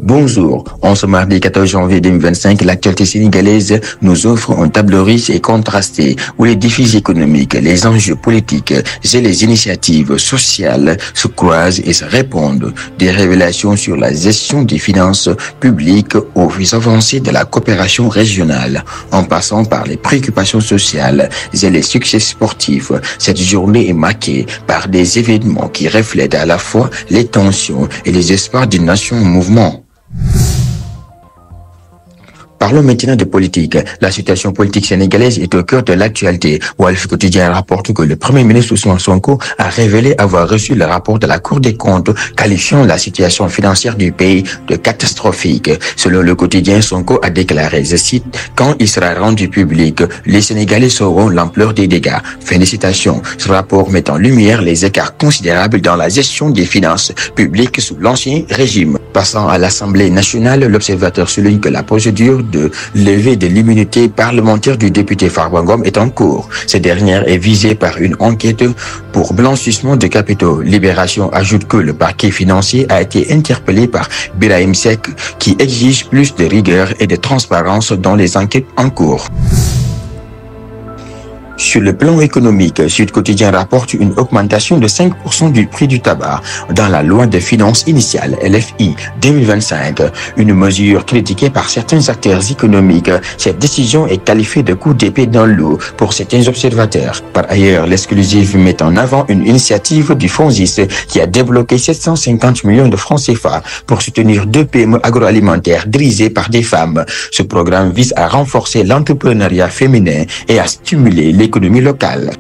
Bonjour, en ce mardi 14 janvier 2025, l'actualité sénégalaise nous offre un tableau riche et contrasté où les défis économiques, les enjeux politiques et les initiatives sociales se croisent et se répondent. Des révélations sur la gestion des finances publiques aux avancées de la coopération régionale, en passant par les préoccupations sociales et les succès sportifs. Cette journée est marquée par des événements qui reflètent à la fois les tensions et les espoirs d'une nation en mouvement. Parlons maintenant de politique. La situation politique sénégalaise est au cœur de l'actualité. Walf Quotidien rapporte que le Premier ministre Ousmane Sonko a révélé avoir reçu le rapport de la Cour des comptes qualifiant la situation financière du pays de catastrophique. Selon le quotidien, Sonko a déclaré, je cite, « Quand il sera rendu public, les Sénégalais sauront l'ampleur des dégâts. » Fin de citation. Ce rapport met en lumière les écarts considérables dans la gestion des finances publiques sous l'ancien régime. Passant à l'Assemblée nationale, l'observateur souligne que la procédure de levée de l'immunité parlementaire du député Farba Ngom est en cours. Cette dernière est visée par une enquête pour blanchissement de capitaux. Libération ajoute que le parquet financier a été interpellé par Birahim Seck qui exige plus de rigueur et de transparence dans les enquêtes en cours. Sur le plan économique, Sud Quotidien rapporte une augmentation de 5% du prix du tabac dans la loi de finances initiale LFI 2025. Une mesure critiquée par certains acteurs économiques. Cette décision est qualifiée de coup d'épée dans l'eau pour certains observateurs. Par ailleurs, l'exclusive met en avant une initiative du FONSIS qui a débloqué 750 millions de francs CFA pour soutenir 2 PME agroalimentaires dirigées par des femmes. Ce programme vise à renforcer l'entrepreneuriat féminin et à stimuler l'économie locale.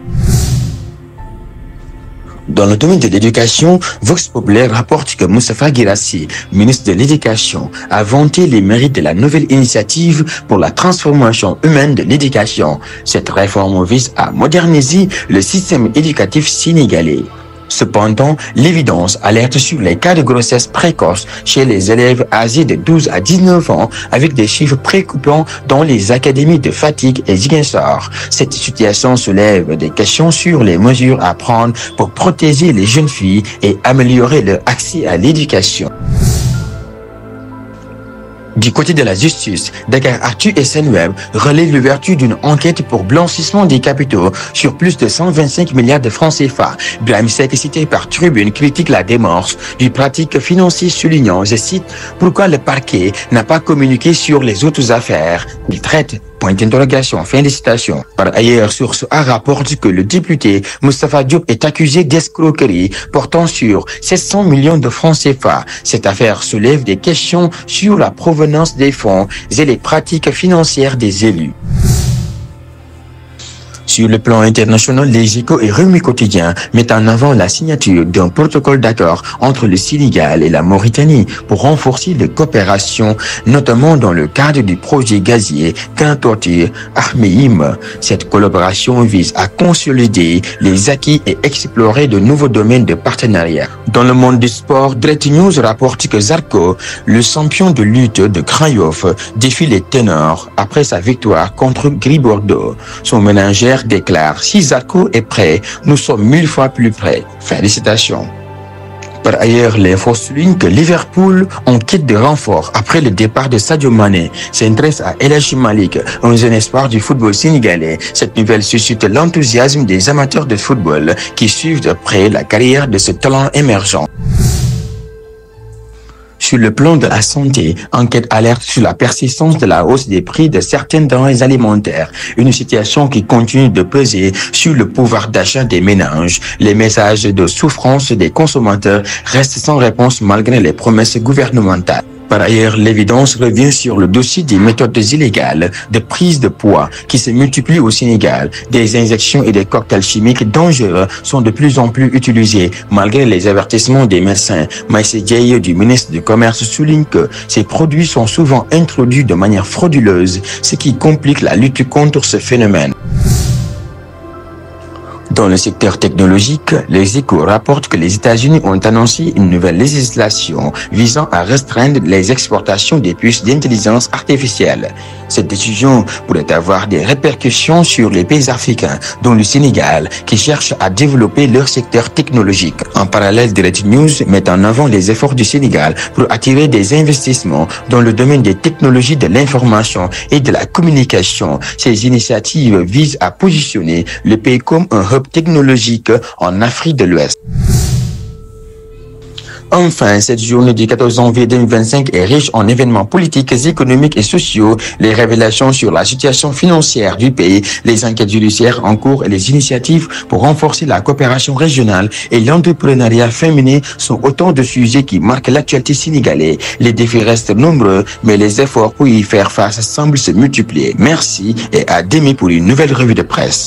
Dans le domaine de l'éducation, Vox Populaire rapporte que Moustapha Guirassy, ministre de l'Éducation, a vanté les mérites de la nouvelle initiative pour la transformation humaine de l'éducation. Cette réforme vise à moderniser le système éducatif sénégalais. Cependant, l'évidence alerte sur les cas de grossesse précoce chez les élèves âgés de 12 à 19 ans avec des chiffres préoccupants dans les académies de Fatick et Ziguinchor. Cette situation soulève des questions sur les mesures à prendre pour protéger les jeunes filles et améliorer leur accès à l'éducation. Du côté de la justice, Dakaractu et Senweb relaient l'ouverture d'une enquête pour blanchissement des capitaux sur plus de 125 milliards de francs CFA. Birahim Seck, cité par Tribune, critique la démarche du pratique financier soulignant, je cite, « Pourquoi le parquet n'a pas communiqué sur les autres affaires qu'il traite ?» Point d'interrogation, fin de citation. Par ailleurs, Source A rapporte que le député Moustapha Diop est accusé d'escroquerie portant sur 700 millions de francs CFA. Cette affaire soulève des questions sur la provenance des fonds et les pratiques financières des élus. Sur le plan international, Les Échos et Rewmi Quotidien mettent en avant la signature d'un protocole d'accord entre le Sénégal et la Mauritanie pour renforcer les coopérations, notamment dans le cadre du projet gazier Kantorti Ahmeyim. Cette collaboration vise à consolider les acquis et explorer de nouveaux domaines de partenariat. Dans le monde du sport, Direct News rapporte que Zarco, le champion de lutte de Craiova, défie les ténors après sa victoire contre Gris Bordeaux. Son ménagère déclare, si Zarco est prêt, nous sommes 1000 fois plus prêts. Fin de citation. Par ailleurs, l'info souligne que Liverpool, en quête de renfort après le départ de Sadio Mané, s'intéresse à El Hadji Malick, un jeune espoir du football sénégalais. Cette nouvelle suscite l'enthousiasme des amateurs de football qui suivent de près la carrière de ce talent émergent. Sur le plan de la santé, enquête alerte sur la persistance de la hausse des prix de certaines denrées alimentaires, une situation qui continue de peser sur le pouvoir d'achat des ménages. Les messages de souffrance des consommateurs restent sans réponse malgré les promesses gouvernementales. Par ailleurs, l'évidence revient sur le dossier des méthodes illégales de prise de poids qui se multiplient au Sénégal. Des injections et des cocktails chimiques dangereux sont de plus en plus utilisés malgré les avertissements des médecins. Maïssé Diaye du ministre du Commerce souligne que ces produits sont souvent introduits de manière frauduleuse, ce qui complique la lutte contre ce phénomène. Dans le secteur technologique, Les Échos rapportent que les États-Unis ont annoncé une nouvelle législation visant à restreindre les exportations des puces d'intelligence artificielle. Cette décision pourrait avoir des répercussions sur les pays africains, dont le Sénégal, qui cherche à développer leur secteur technologique. En parallèle, Direct News met en avant les efforts du Sénégal pour attirer des investissements dans le domaine des technologies de l'information et de la communication. Ces initiatives visent à positionner le pays comme un hub technologique en Afrique de l'Ouest. Enfin, cette journée du 14 janvier 2025 est riche en événements politiques, économiques et sociaux. Les révélations sur la situation financière du pays, les enquêtes judiciaires en cours et les initiatives pour renforcer la coopération régionale et l'entrepreneuriat féminin sont autant de sujets qui marquent l'actualité sénégalaise. Les défis restent nombreux, mais les efforts pour y faire face semblent se multiplier. Merci et à demain pour une nouvelle revue de presse.